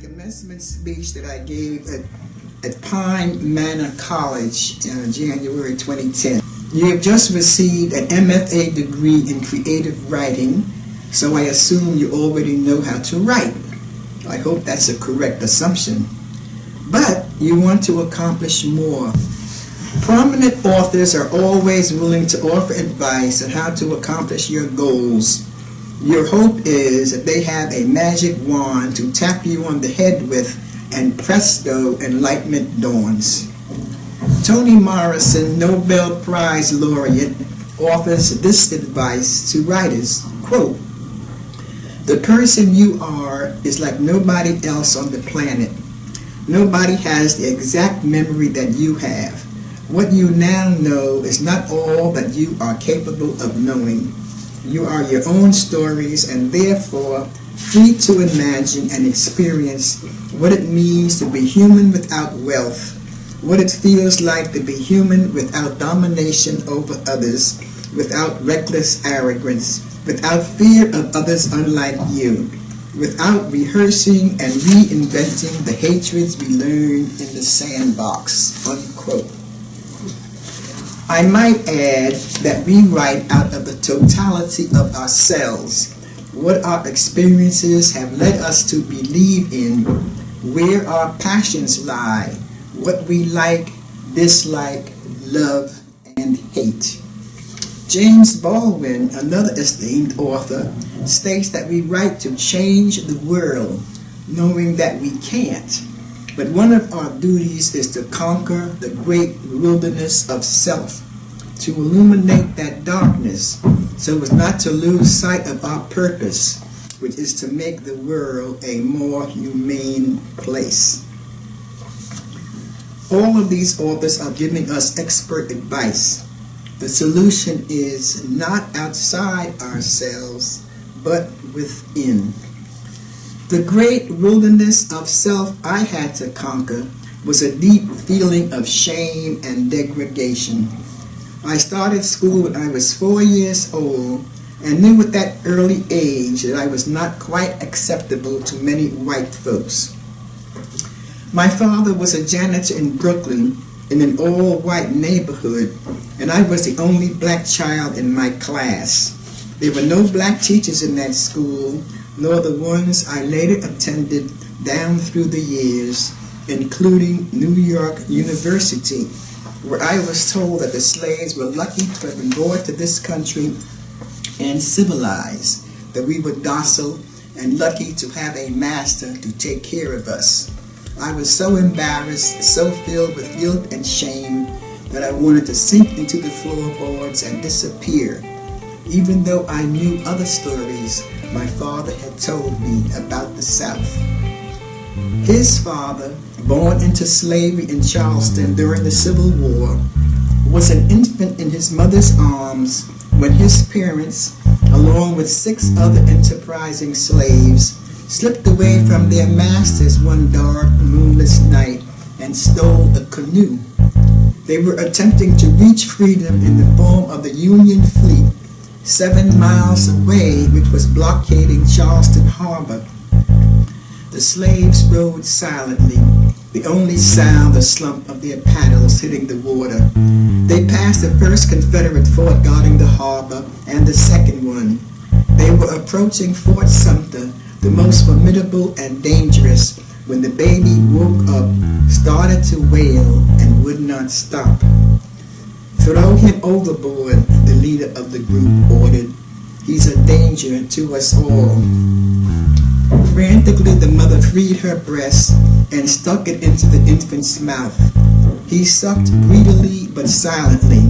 commencement speech that I gave at Pine Manor College in January 2010. You have just received an MFA degree in creative writing, so I assume you already know how to write. I hope that's a correct assumption. But you want to accomplish more. Prominent authors are always willing to offer advice on how to accomplish your goals. Your hope is that they have a magic wand to tap you on the head with, and presto, enlightenment dawns. Toni Morrison, Nobel Prize laureate, offers this advice to writers, quote, "The person you are is like nobody else on the planet. Nobody has the exact memory that you have. What you now know is not all that you are capable of knowing. You are your own stories and therefore free to imagine and experience what it means to be human without wealth, what it feels like to be human without domination over others, without reckless arrogance, without fear of others unlike you, without rehearsing and reinventing the hatreds we learned in the sandbox," unquote. I might add that we write out of the totality of ourselves, what our experiences have led us to believe in, where our passions lie, what we like, dislike, love, and hate. James Baldwin, another esteemed author, states that we write to change the world, knowing that we can't. But one of our duties is to conquer the great wilderness of self, to illuminate that darkness so as not to lose sight of our purpose, which is to make the world a more humane place. All of these authors are giving us expert advice. The solution is not outside ourselves, but within. The great wilderness of self I had to conquer was a deep feeling of shame and degradation. I started school when I was 4 years old and knew at that early age that I was not quite acceptable to many white folks. My father was a janitor in Brooklyn in an all-white neighborhood, and I was the only black child in my class. There were no black teachers in that school, nor the ones I later attended down through the years, including New York University, where I was told that the slaves were lucky to have been brought to this country and civilized, that we were docile and lucky to have a master to take care of us. I was so embarrassed, so filled with guilt and shame, that I wanted to sink into the floorboards and disappear, even though I knew other stories my father had told me about the South. His father, born into slavery in Charleston during the Civil War, was an infant in his mother's arms when his parents, along with 6 other enterprising slaves, slipped away from their masters one dark, moonless night and stole a canoe. They were attempting to reach freedom in the form of the Union fleet 7 miles away, which was blockading Charleston Harbor. The slaves rowed silently, the only sound the slump of their paddles hitting the water. They passed the first Confederate fort guarding the harbor and the second one. They were approaching Fort Sumter, the most formidable and dangerous, when the baby woke up, started to wail, and would not stop. "Throw him overboard," the leader of the group ordered. "He's a danger to us all." Frantically, the mother freed her breast and stuck it into the infant's mouth. He sucked greedily but silently,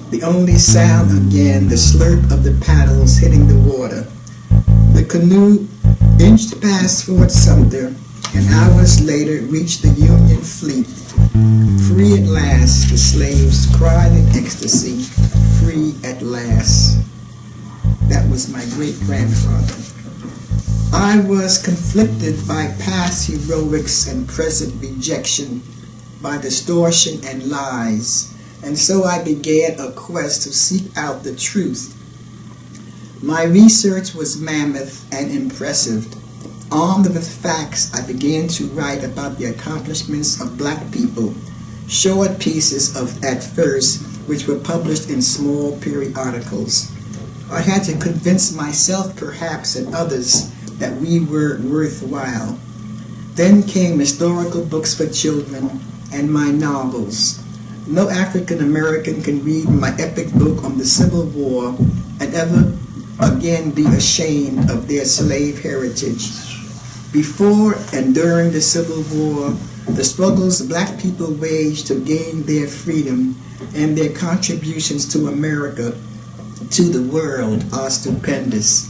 the only sound again the slurp of the paddles hitting the water. The canoe inched past Fort Sumter, and hours later reached the Union fleet. Free at last, the slaves cried in ecstasy, free at last. That was my great-grandfather. I was conflicted by past heroics and present rejection, by distortion and lies, and so I began a quest to seek out the truth. My research was mammoth and impressive. Armed with facts, I began to write about the accomplishments of black people, short pieces at first, which were published in small periodicals. I had to convince myself, perhaps, and others, that we were worthwhile. Then came historical books for children and my novels. No African American can read my epic book on the Civil War and ever again be ashamed of their slave heritage. Before and during the Civil War, the struggles black people waged to gain their freedom and their contributions to America, to the world, are stupendous.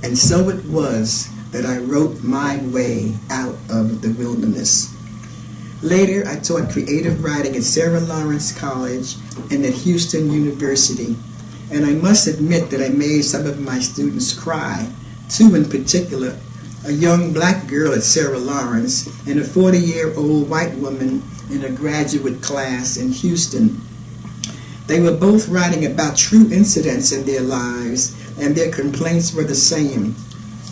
And so it was that I wrote my way out of the wilderness. Later, I taught creative writing at Sarah Lawrence College and at Houston University, and I must admit that I made some of my students cry, two in particular, a young black girl at Sarah Lawrence and a 40-year-old white woman in a graduate class in Houston. They were both writing about true incidents in their lives, and their complaints were the same.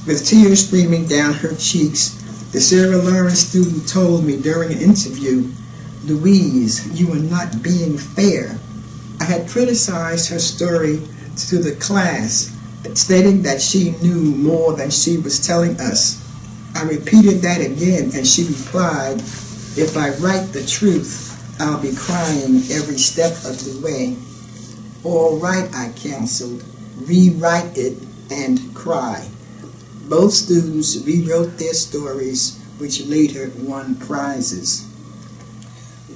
With tears streaming down her cheeks, the Sarah Lawrence student told me during an interview, "Louise, you are not being fair." I had criticized her story to the class, stating that she knew more than she was telling us. I repeated that again, and she replied, "If I write the truth, I'll be crying every step of the way." "All right," I counseled, "rewrite it and cry." Both students rewrote their stories, which later won prizes.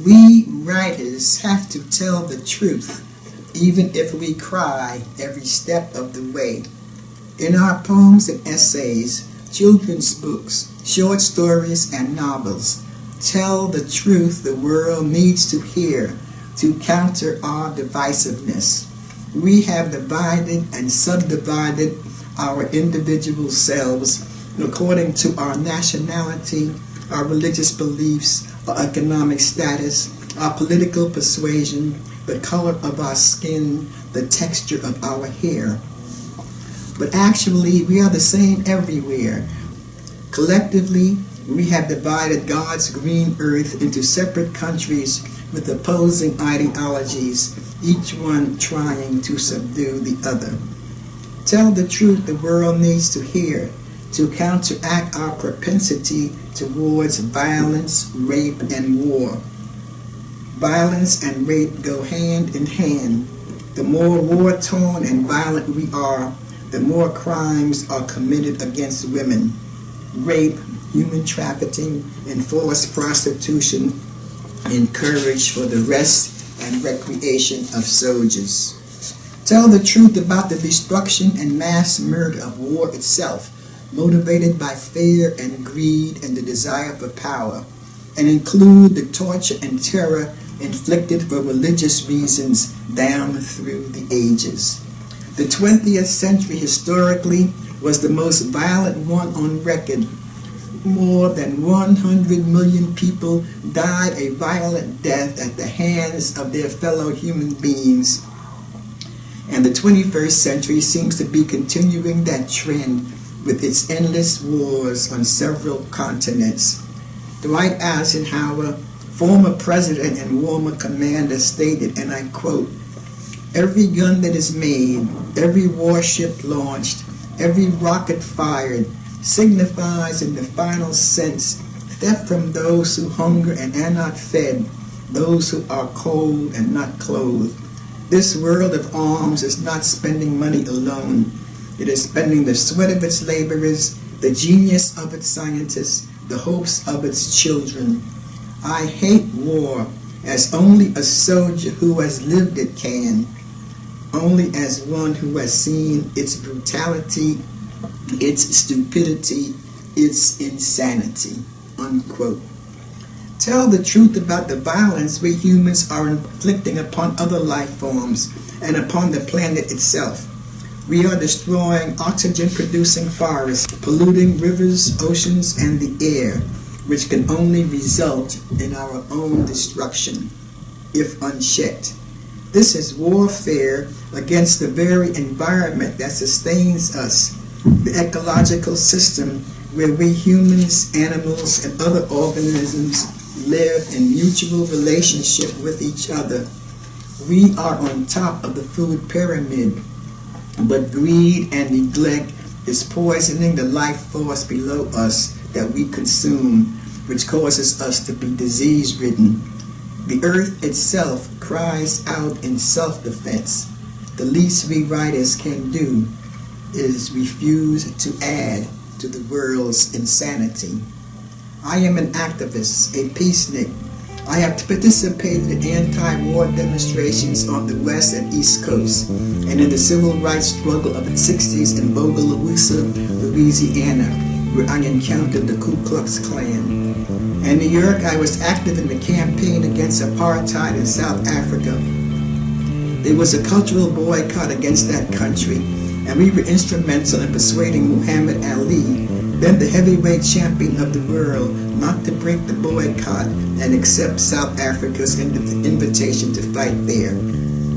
We writers have to tell the truth, even if we cry every step of the way. In our poems and essays, children's books, short stories, and novels, tell the truth the world needs to hear to counter our divisiveness. We have divided and subdivided our individual selves according to our nationality, our religious beliefs, our economic status, our political persuasion, the color of our skin, the texture of our hair. But actually, we are the same everywhere. Collectively, we have divided God's green earth into separate countries with opposing ideologies, each one trying to subdue the other. Tell the truth the world needs to hear to counteract our propensity towards violence, rape, and war. Violence and rape go hand in hand. The more war-torn and violent we are, the more crimes are committed against women. Rape, human trafficking, and forced prostitution encouraged for the rest and recreation of soldiers. Tell the truth about the destruction and mass murder of war itself, motivated by fear and greed and the desire for power, and include the torture and terror inflicted for religious reasons down through the ages. The 20th century historically was the most violent one on record. More than 100 million people died a violent death at the hands of their fellow human beings. And the 21st century seems to be continuing that trend with its endless wars on several continents. Dwight Eisenhower, former president and former commander, stated, and I quote, "Every gun that is made, every warship launched, every rocket fired signifies in the final sense theft from those who hunger and are not fed, those who are cold and not clothed. This world of arms is not spending money alone. It is spending the sweat of its laborers, the genius of its scientists, the hopes of its children. I hate war as only a soldier who has lived it can, only as one who has seen its brutality, its stupidity, its insanity." Unquote. Tell the truth about the violence we humans are inflicting upon other life forms and upon the planet itself. We are destroying oxygen-producing forests, polluting rivers, oceans, and the air, which can only result in our own destruction, if unchecked. This is warfare against the very environment that sustains us, the ecological system where we humans, animals, and other organisms live in mutual relationship with each other. We are on top of the food pyramid, but greed and neglect is poisoning the life force below us that we consume, which causes us to be disease-ridden. The earth itself cries out in self-defense. The least we writers can do is refuse to add to the world's insanity. I am an activist, a peacenik. I have participated in anti-war demonstrations on the West and East Coast and in the civil rights struggle of the 60s in Bogalusa, Louisiana, where I encountered the Ku Klux Klan. In New York, I was active in the campaign against apartheid in South Africa. There was a cultural boycott against that country, and we were instrumental in persuading Muhammad Ali, then the heavyweight champion of the world, not to break the boycott and accept South Africa's invitation to fight there.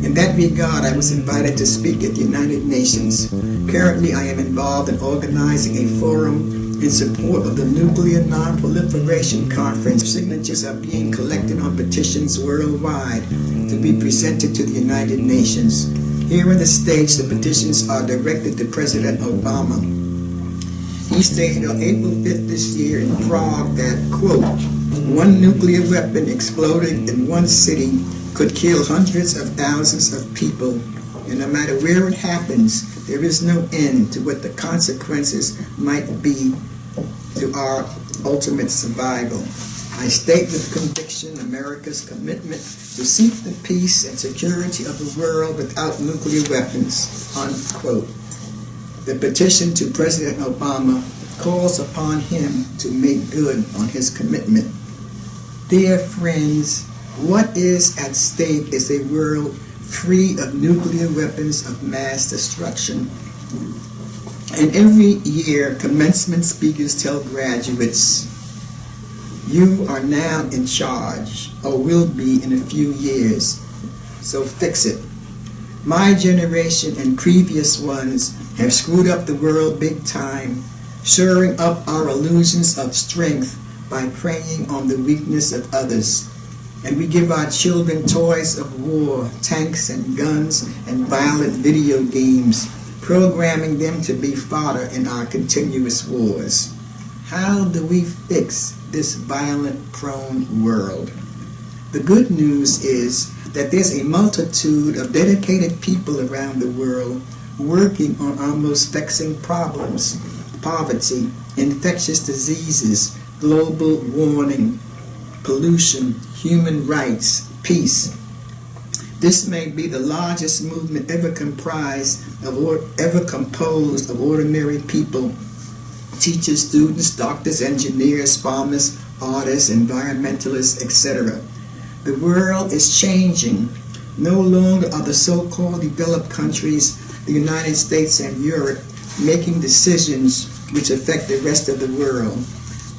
In that regard, I was invited to speak at the United Nations. Currently, I am involved in organizing a forum in support of the Nuclear Non-Proliferation Conference. Signatures are being collected on petitions worldwide to be presented to the United Nations. Here in the States, the petitions are directed to President Obama. He stated on April 5th this year in Prague that, quote, one nuclear weapon exploding in one city could kill hundreds of thousands of people, and no matter where it happens, there is no end to what the consequences might be to our ultimate survival. I state with conviction America's commitment to seek the peace and security of the world without nuclear weapons, unquote. The petition to President Obama calls upon him to make good on his commitment. Dear friends, what is at stake is a world free of nuclear weapons of mass destruction. And every year, commencement speakers tell graduates, you are now in charge, or will be in a few years, so fix it. My generation and previous ones have screwed up the world big time, shoring up our illusions of strength by preying on the weakness of others. And we give our children toys of war, tanks and guns and violent video games, programming them to be fodder in our continuous wars. How do we fix this violent-prone world? The good news is that there's a multitude of dedicated people around the world working on our most vexing problems: poverty, infectious diseases, global warming, pollution, human rights, peace. This may be the largest movement ever composed of ordinary people: teachers, students, doctors, engineers, farmers, artists, environmentalists, etc. The world is changing. No longer are the so-called developed countries, the United States and Europe, making decisions which affect the rest of the world.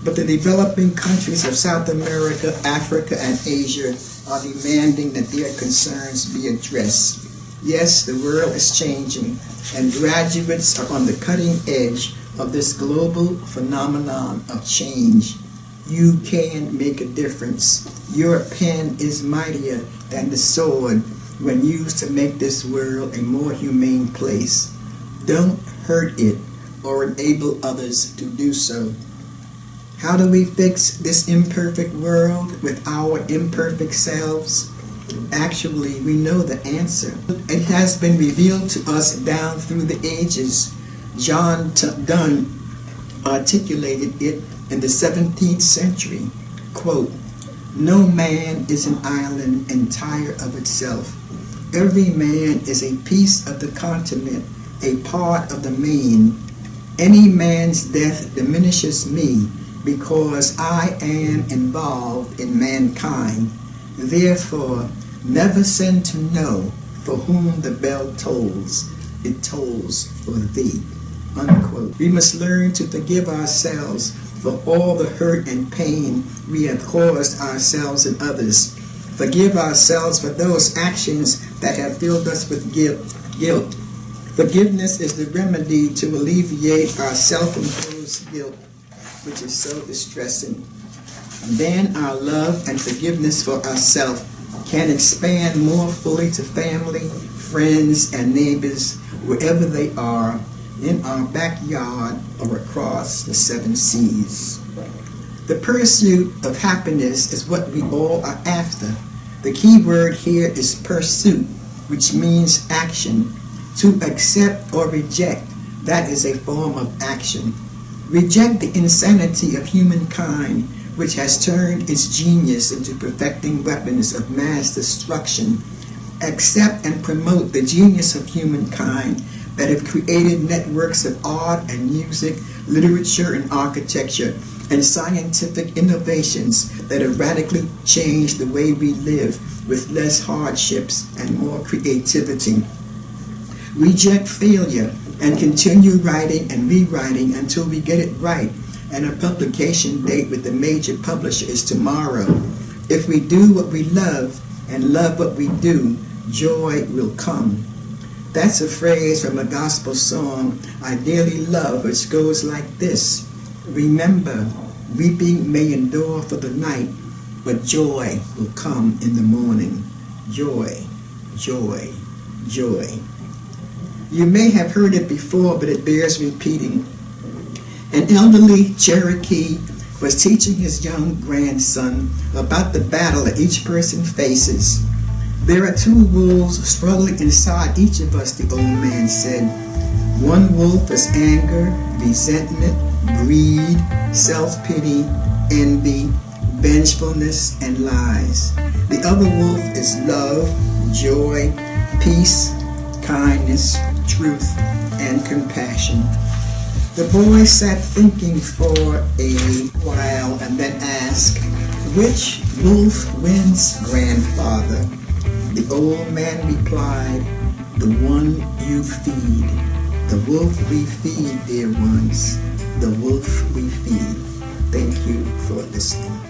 But the developing countries of South America, Africa, and Asia are demanding that their concerns be addressed. Yes, the world is changing, and graduates are on the cutting edge of this global phenomenon of change. You can make a difference. Your pen is mightier than the sword when used to make this world a more humane place. Don't hurt it or enable others to do so. How do we fix this imperfect world with our imperfect selves? Actually, we know the answer. It has been revealed to us down through the ages. John Donne articulated it in the 17th century. Quote, no man is an island entire of itself. Every man is a piece of the continent, a part of the main. Any man's death diminishes me, because I am involved in mankind. Therefore, never send to know for whom the bell tolls. It tolls for thee. Unquote. We must learn to forgive ourselves for all the hurt and pain we have caused ourselves and others. Forgive ourselves for those actions that have filled us with guilt. Forgiveness is the remedy to alleviate our self-imposed guilt. which is so distressing. Then our love and forgiveness for ourselves can expand more fully to family, friends, and neighbors, wherever they are, in our backyard or across the 7 seas. The pursuit of happiness is what we all are after. The key word here is pursuit, which means action. To accept or reject, that is a form of action. Reject the insanity of humankind, which has turned its genius into perfecting weapons of mass destruction. Accept and promote the genius of humankind that have created networks of art and music, literature and architecture, and scientific innovations that have radically changed the way we live with less hardships and more creativity. Reject failure and continue writing and rewriting until we get it right, and our publication date with the major publisher is tomorrow. If we do what we love and love what we do, joy will come. That's a phrase from a gospel song I dearly love, which goes like this: remember, weeping may endure for the night, but joy will come in the morning. Joy, joy, joy. You may have heard it before, but it bears repeating. An elderly Cherokee was teaching his young grandson about the battle that each person faces. There are 2 wolves struggling inside each of us, the old man said. One wolf is anger, resentment, greed, self-pity, envy, vengefulness, and lies. The other wolf is love, joy, peace, kindness, truth, and compassion. The boy sat thinking for a while and then asked, "Which wolf wins, grandfather?" The old man replied, "The one you feed. The wolf we feed, dear ones. The wolf we feed." Thank you for listening.